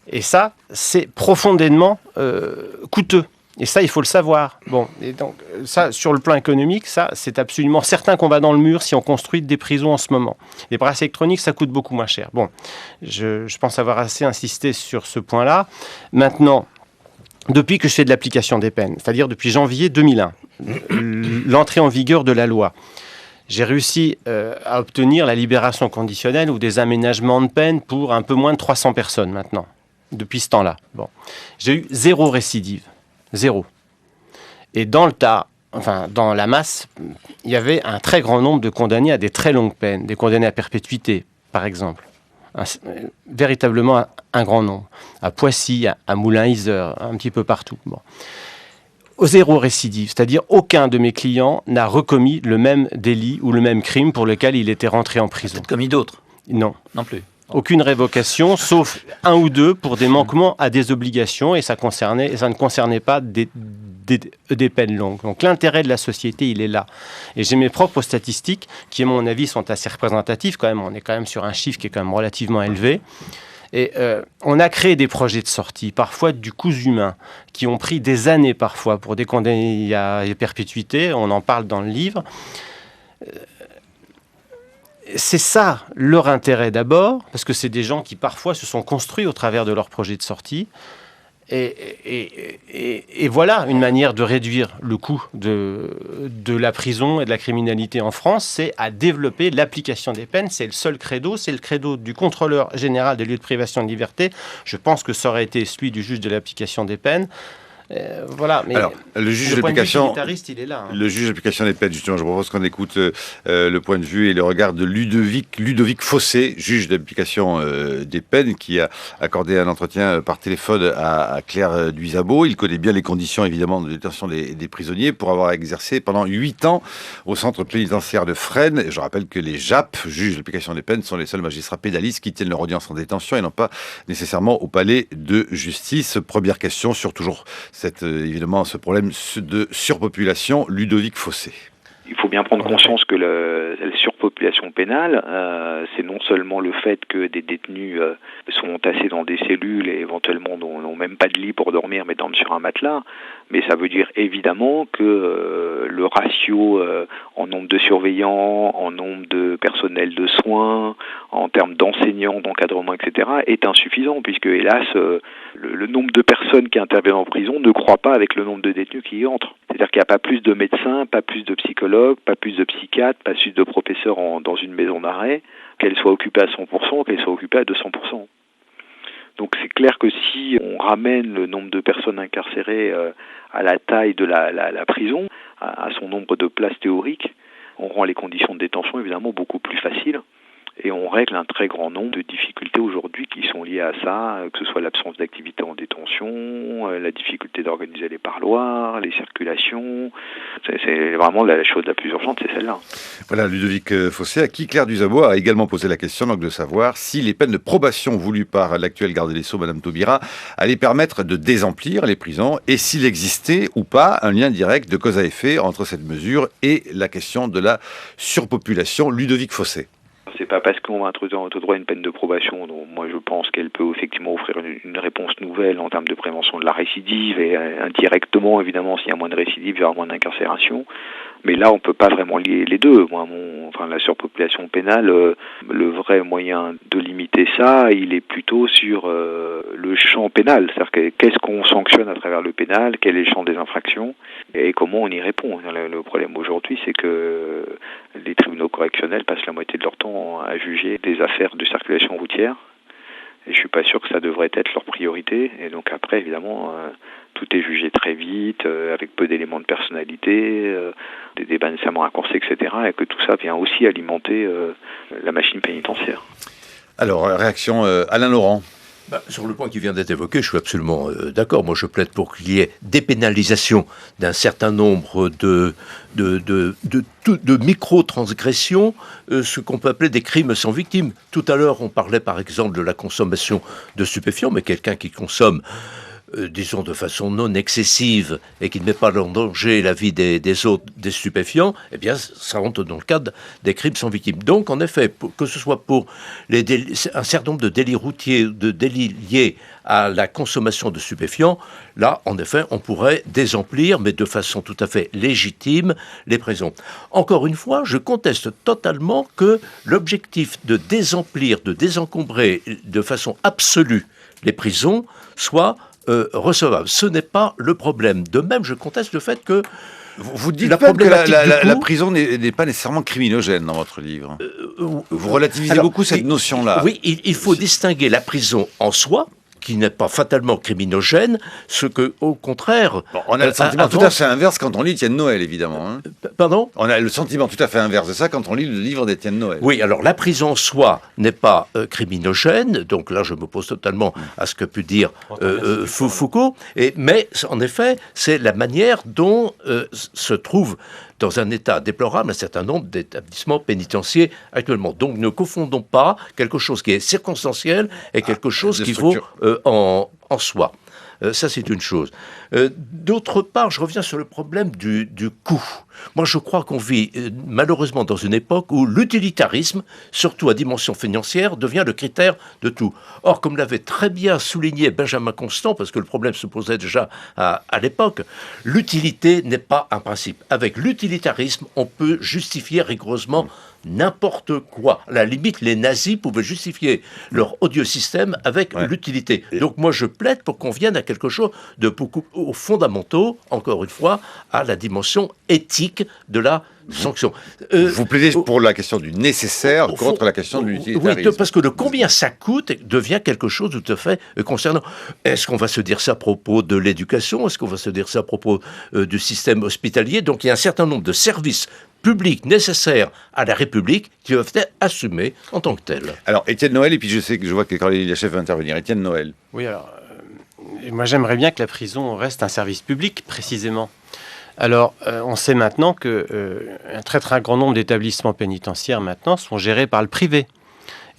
B: Et ça, c'est profondément coûteux. Et ça, il faut le savoir. Bon, et donc, ça, sur le plan économique, ça, c'est absolument certain qu'on va dans le mur si on construit des prisons en ce moment. Les bracelets électroniques, ça coûte beaucoup moins cher. Bon, je pense avoir assez insisté sur ce point-là. Maintenant, depuis que je fais de l'application des peines, c'est-à-dire depuis janvier 2001, l'entrée en vigueur de la loi, j'ai réussi à obtenir la libération conditionnelle ou des aménagements de peine pour un peu moins de 300 personnes maintenant, depuis ce temps-là. Bon, j'ai eu 0 récidive. 0. Et dans la masse, il y avait un très grand nombre de condamnés à des très longues peines, des condamnés à perpétuité, par exemple. Véritablement un grand nombre. À Poissy, à Moulins-Isère, un petit peu partout. Bon. 0 récidive, c'est-à-dire aucun de mes clients n'a recommis le même délit ou le même crime pour lequel il était rentré en prison.
D: Peut-être commis d'autres?
B: Non.
D: Non plus.
B: Aucune révocation, sauf 1 ou 2 pour des manquements à des obligations, et ça ne concernait pas des peines longues. Donc l'intérêt de la société, il est là. Et j'ai mes propres statistiques, qui à mon avis sont assez représentatives quand même. On est quand même sur un chiffre qui est quand même relativement élevé. Et on a créé des projets de sortie, parfois du cousu humain, qui ont pris des années parfois pour des condamnés à perpétuité. On en parle dans le livre. C'est ça leur intérêt d'abord, parce que c'est des gens qui parfois se sont construits au travers de leur projet de sortie. Et voilà une manière de réduire le coût de la prison et de la criminalité en France, c'est à développer l'application des peines. C'est le seul credo, c'est le credo du contrôleur général des lieux de privation de liberté. Je pense que ça aurait été celui du juge de l'application des peines. Voilà. Mais
A: Alors, le juge
B: le point de vue
A: d'application,
B: utilitariste, il est là.
A: le juge d'application des peines, justement, je propose qu'on écoute le point de vue et le regard de Ludovic Fossé, juge d'application des peines, qui a accordé un entretien par téléphone à Claire Duisabo. Il connaît bien les conditions, évidemment, de détention des prisonniers pour avoir exercé pendant 8 ans au centre pénitentiaire de Fresnes. Et je rappelle que les JAP, juges d'application des peines, sont les seuls magistrats pénalistes qui tiennent leur audience en détention et non pas nécessairement au palais de justice. Première question sur toujours évidemment ce problème de surpopulation. Ludovic Fossé.
E: Il faut bien prendre conscience que la surpopulation pénale, c'est non seulement le fait que des détenus sont entassés dans des cellules et éventuellement n'ont même pas de lit pour dormir mais dorment sur un matelas, mais ça veut dire évidemment que le ratio en nombre de surveillants, en nombre de personnel de soins, en termes d'enseignants, d'encadrement, etc. est insuffisant puisque hélas le nombre de personnes qui interviennent en prison ne croît pas avec le nombre de détenus qui y entrent. C'est-à-dire qu'il n'y a pas plus de médecins, pas plus de psychologues, pas plus de psychiatres, pas plus de professeurs dans une maison d'arrêt, qu'elle soit occupée à 100%, qu'elle soit occupée à 200%. Donc c'est clair que si on ramène le nombre de personnes incarcérées à la taille de la prison, à son nombre de places théoriques, on rend les conditions de détention évidemment beaucoup plus faciles. Et on règle un très grand nombre de difficultés aujourd'hui qui sont liées à ça, que ce soit l'absence d'activité en détention, la difficulté d'organiser les parloirs, les circulations. C'est vraiment la chose la plus urgente, c'est celle-là.
A: Voilà, Ludovic Fossé, à qui Claire Duisabo a également posé la question donc de savoir si les peines de probation voulues par l'actuelle garde des Sceaux, Madame Taubira, allaient permettre de désemplir les prisons et s'il existait ou pas un lien direct de cause à effet entre cette mesure et la question de la surpopulation. Ludovic Fossé.
E: C'est pas parce qu'on va introduire dans notre droit une peine de probation, donc moi je pense qu'elle peut effectivement offrir une réponse nouvelle en termes de prévention de la récidive et indirectement évidemment s'il y a moins de récidive, il y aura moins d'incarcération. Mais là, on peut pas vraiment lier les deux. La surpopulation pénale, le vrai moyen de limiter ça, il est plutôt sur le champ pénal. C'est-à-dire qu'est-ce qu'on sanctionne à travers le pénal, quel est le champ des infractions et comment on y répond. Le problème aujourd'hui, c'est que les tribunaux correctionnels passent la moitié de leur temps à juger des affaires de circulation routière. Et je suis pas sûr que ça devrait être leur priorité. Et donc après, évidemment, tout est jugé très vite, avec peu d'éléments de personnalité, des débats nécessairement raccourcis, etc. Et que tout ça vient aussi alimenter la machine pénitentiaire.
A: Alors, réaction Alain Laurent.
C: Sur le point qui vient d'être évoqué, je suis absolument d'accord. Moi, je plaide pour qu'il y ait dépénalisation d'un certain nombre de micro-transgressions, ce qu'on peut appeler des crimes sans victime. Tout à l'heure, on parlait par exemple de la consommation de stupéfiants, mais quelqu'un qui consomme disons de façon non excessive et qui ne met pas en danger la vie des autres, des stupéfiants, eh bien ça rentre dans le cadre des crimes sans victime. Donc en effet, que ce soit pour un certain nombre de délits routiers, de délits liés à la consommation de stupéfiants, là en effet on pourrait désemplir, mais de façon tout à fait légitime, les prisons. Encore une fois, je conteste totalement que l'objectif de désemplir, de désencombrer de façon absolue les prisons soit recevable. Ce n'est pas le problème. De même, je conteste le fait que
A: vous dites que la prison n'est pas nécessairement criminogène dans votre livre. Vous relativisez beaucoup cette notion-là.
C: Oui, il faut distinguer la prison en soi, qui n'est pas fatalement criminogène, ce que, au contraire...
A: Bon, on a le sentiment tout à fait inverse quand on lit Étienne Noël, évidemment. Hein.
C: Pardon ?
A: On a le sentiment tout à fait inverse de ça quand on lit le livre d'Étienne Noël.
C: Oui, alors la prison en soi n'est pas criminogène, donc là je m'oppose totalement à ce que peut dire Foucault, mais en effet, c'est la manière dont se trouve dans un état déplorable un certain nombre d'établissements pénitentiaires actuellement. Donc ne confondons pas quelque chose qui est circonstanciel et quelque chose qui vaut en soi. Ça, c'est une chose. D'autre part, je reviens sur le problème du coût. Moi, je crois qu'on vit malheureusement dans une époque où l'utilitarisme, surtout à dimension financière, devient le critère de tout. Or, comme l'avait très bien souligné Benjamin Constant, parce que le problème se posait déjà à l'époque, l'utilité n'est pas un principe. Avec l'utilitarisme, on peut justifier rigoureusement n'importe quoi. À la limite, les nazis pouvaient justifier leur odieux système avec l'utilité. Donc moi, je plaide pour qu'on vienne à quelque chose de beaucoup aux fondamentaux, encore une fois, à la dimension éthique de la sanction.
A: Vous plaidez pour la question du nécessaire contre la question de l'utilitarisme.
C: Oui, parce que le combien ça coûte devient quelque chose de tout à fait concernant. Est-ce qu'on va se dire ça à propos de l'éducation? Est-ce qu'on va se dire ça à propos du système hospitalier? Donc il y a un certain nombre de services publics nécessaires à la République qui doivent être assumés en tant que tels.
A: Alors, Étienne Noël, et puis je vois que Caroline Liachef va intervenir. Étienne Noël.
B: Oui, alors, moi j'aimerais bien que la prison reste un service public, précisément. Alors, on sait maintenant qu'un très très grand nombre d'établissements pénitentiaires maintenant sont gérés par le privé.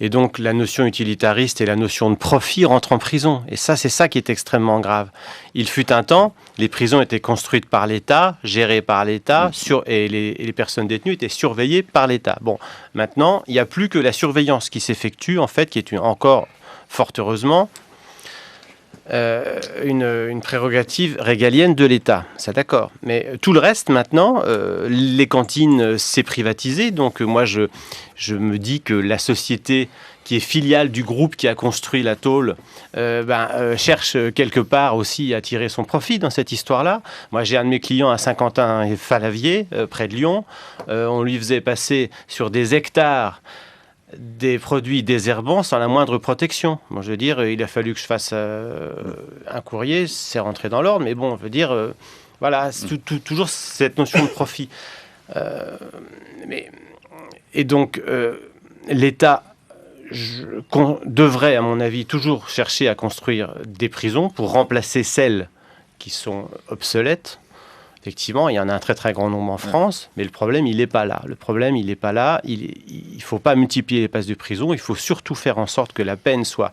B: Et donc, la notion utilitariste et la notion de profit rentrent en prison. Et ça, c'est ça qui est extrêmement grave. Il fut un temps, les prisons étaient construites par l'État, gérées par l'État, et les personnes détenues étaient surveillées par l'État. Bon, maintenant, il n'y a plus que la surveillance qui s'effectue, en fait, qui est encore, fort heureusement, une prérogative régalienne de l'État, c'est d'accord. Mais tout le reste, maintenant, les cantines, c'est privatisé. Donc moi, je me dis que la société qui est filiale du groupe qui a construit la tôle cherche quelque part aussi à tirer son profit dans cette histoire-là. Moi, j'ai un de mes clients à Saint-Quentin-Falavier, près de Lyon. On lui faisait passer sur des hectares des produits désherbants sans la moindre protection. Bon, je veux dire, il a fallu que je fasse un courrier, c'est rentré dans l'ordre, mais bon, je veux dire, voilà, c'est toujours cette notion de profit. Et donc, l'État devrait, à mon avis, toujours chercher à construire des prisons pour remplacer celles qui sont obsolètes. Effectivement, il y en a un très très grand nombre en France, mais le problème, il n'est pas là. Le problème, il n'est pas là. Il ne faut pas multiplier les places de prison. Il faut surtout faire en sorte que la peine soit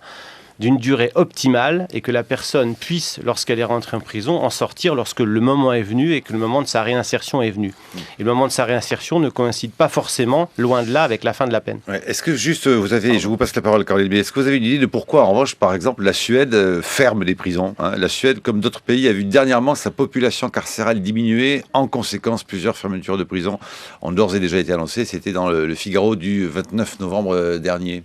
B: d'une durée optimale et que la personne puisse, lorsqu'elle est rentrée en prison, en sortir lorsque le moment est venu et que le moment de sa réinsertion est venu. Et le moment de sa réinsertion ne coïncide pas forcément, loin de là, avec la fin de la peine.
A: Ouais. Est-ce que juste, je vous passe la parole, Caroline, mais est-ce que vous avez une idée de pourquoi, en revanche, par exemple, la Suède ferme les prisons, hein? La Suède, comme d'autres pays, a vu dernièrement sa population carcérale diminuer. En conséquence, plusieurs fermetures de prisons ont d'ores et déjà été annoncées. C'était dans le Figaro du 29 novembre dernier.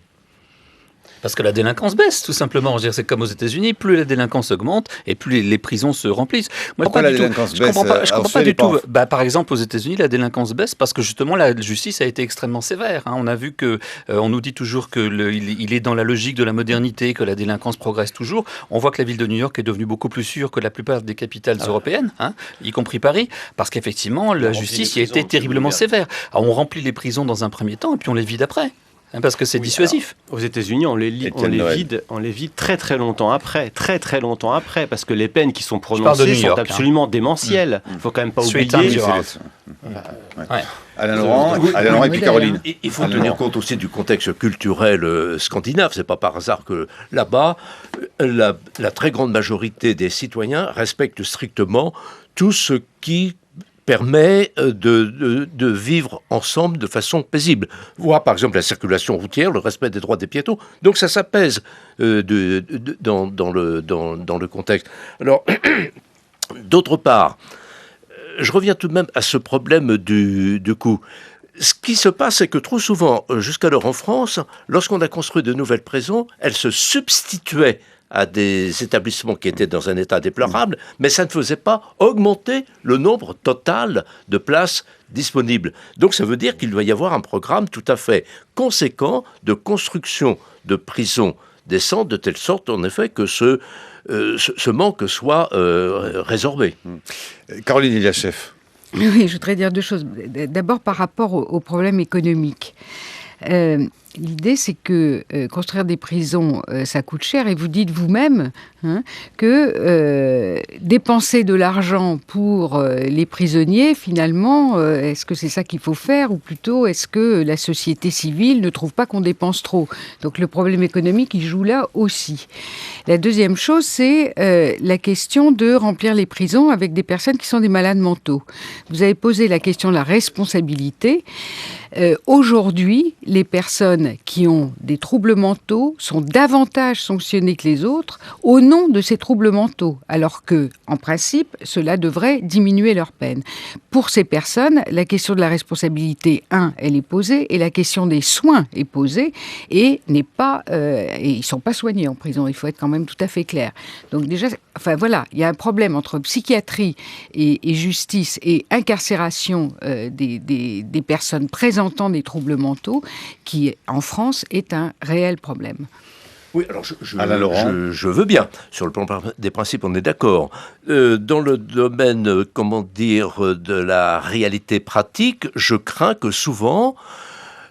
D: Parce que la délinquance baisse, tout simplement. Je veux dire, c'est comme aux États-Unis, plus la délinquance augmente et plus les prisons se remplissent. Moi,
A: pourquoi la délinquance baisse?
D: Je comprends pas du tout. Par exemple, aux États-Unis, la délinquance baisse parce que justement, la justice a été extrêmement sévère. On a vu que, on nous dit toujours qu'il est dans la logique de la modernité, que la délinquance progresse toujours. On voit que la ville de New York est devenue beaucoup plus sûre que la plupart des capitales européennes, y compris Paris, parce qu'effectivement, la justice y a été terriblement sévère. Alors, on remplit les prisons dans un premier temps et puis on les vide après. Parce que c'est dissuasif.
B: Alors, aux États-unis, on les vide très très longtemps après, parce que les peines qui sont prononcées sont absolument démentielles. Il ne faut quand même pas oublier.
A: Alain Laurent et puis Caroline.
C: Il faut tenir compte aussi du contexte culturel scandinave. C'est pas par hasard que là-bas, la très grande majorité des citoyens respectent strictement tout ce qui permet de vivre ensemble de façon paisible. Voir par exemple la circulation routière, le respect des droits des piétons. Donc ça s'apaise dans le contexte. Alors, d'autre part, je reviens tout de même à ce problème du coût. Ce qui se passe, c'est que trop souvent, jusqu'alors en France, lorsqu'on a construit de nouvelles prisons, elles se substituaient à des établissements qui étaient dans un état déplorable, mais ça ne faisait pas augmenter le nombre total de places disponibles. Donc ça veut dire qu'il doit y avoir un programme tout à fait conséquent de construction de prisons décentes, de telle sorte en effet que ce manque soit résorbé.
A: Caroline Liachef.
F: Oui, je voudrais dire deux choses. D'abord par rapport au problème économique. L'idée, c'est que construire des prisons, ça coûte cher. Et vous dites vous-même que dépenser de l'argent pour les prisonniers, finalement, est-ce que c'est ça qu'il faut faire? Ou plutôt, est-ce que la société civile ne trouve pas qu'on dépense trop? Donc le problème économique, il joue là aussi. La deuxième chose, c'est la question de remplir les prisons avec des personnes qui sont des malades mentaux. Vous avez posé la question de la responsabilité. Aujourd'hui, les personnes personnes qui ont des troubles mentaux sont davantage sanctionnées que les autres au nom de ces troubles mentaux, alors que, en principe, cela devrait diminuer leur peine. Pour ces personnes, la question de la responsabilité, elle est posée, et la question des soins est posée, et n'est pas, et ils sont pas soignés en prison. Il faut être quand même tout à fait clair. Donc déjà, enfin voilà, il y a un problème entre psychiatrie et justice et incarcération des personnes présentant des troubles mentaux, qui en France est un réel problème.
C: Oui, alors
A: Alain Laurent.
C: je veux bien. Sur le plan des principes, on est d'accord. Dans le domaine, de la réalité pratique, je crains que souvent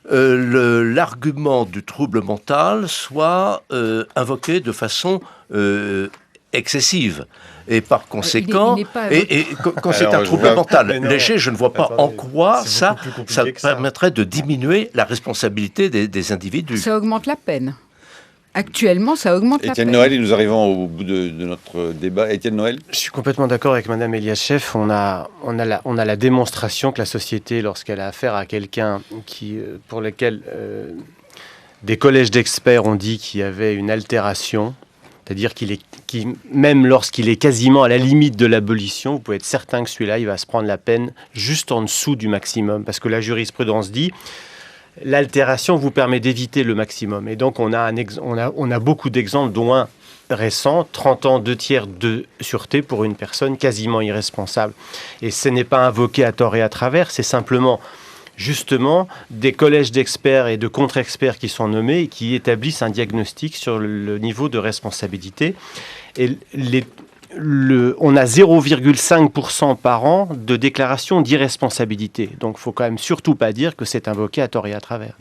C: l'argument du trouble mental soit invoqué de façon excessive. Et par conséquent, quand c'est un trouble mental léger, je ne vois pas en quoi ça permettrait de diminuer la responsabilité des individus.
F: Ça augmente la peine. Actuellement, ça augmente la peine.
A: Étienne Noël, et nous arrivons au bout de notre débat. Étienne Noël ?
B: Je suis complètement d'accord avec Madame Eliascheff. On a la démonstration que la société, lorsqu'elle a affaire à quelqu'un pour lequel des collèges d'experts ont dit qu'il y avait une altération, c'est-à-dire même lorsqu'il est quasiment à la limite de l'abolition, vous pouvez être certain que celui-là, il va se prendre la peine juste en dessous du maximum. Parce que la jurisprudence dit, l'altération vous permet d'éviter le maximum. Et donc, on a beaucoup d'exemples, dont un récent, 30 ans, 2/3 de sûreté pour une personne quasiment irresponsable. Et ce n'est pas invoqué à tort et à travers, c'est simplement justement des collèges d'experts et de contre-experts qui sont nommés et qui établissent un diagnostic sur le niveau de responsabilité. Et on a 0,5% par an de déclaration d'irresponsabilité. Donc il ne faut quand même surtout pas dire que c'est invoqué à tort et à travers.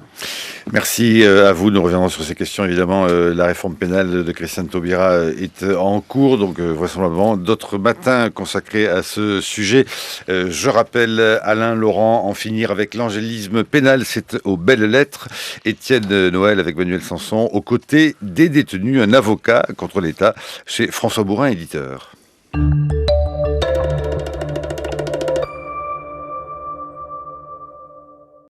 A: Merci à vous. Nous reviendrons sur ces questions. Évidemment, la réforme pénale de Christiane Taubira est en cours, donc vraisemblablement d'autres matins consacrés à ce sujet. Je rappelle, Alain Laurent, en finir avec l'angélisme pénal, c'est aux belles lettres. Étienne Noël avec Manuel Sanson, aux côtés des détenus, un avocat contre l'État chez François Bourin, éditeur.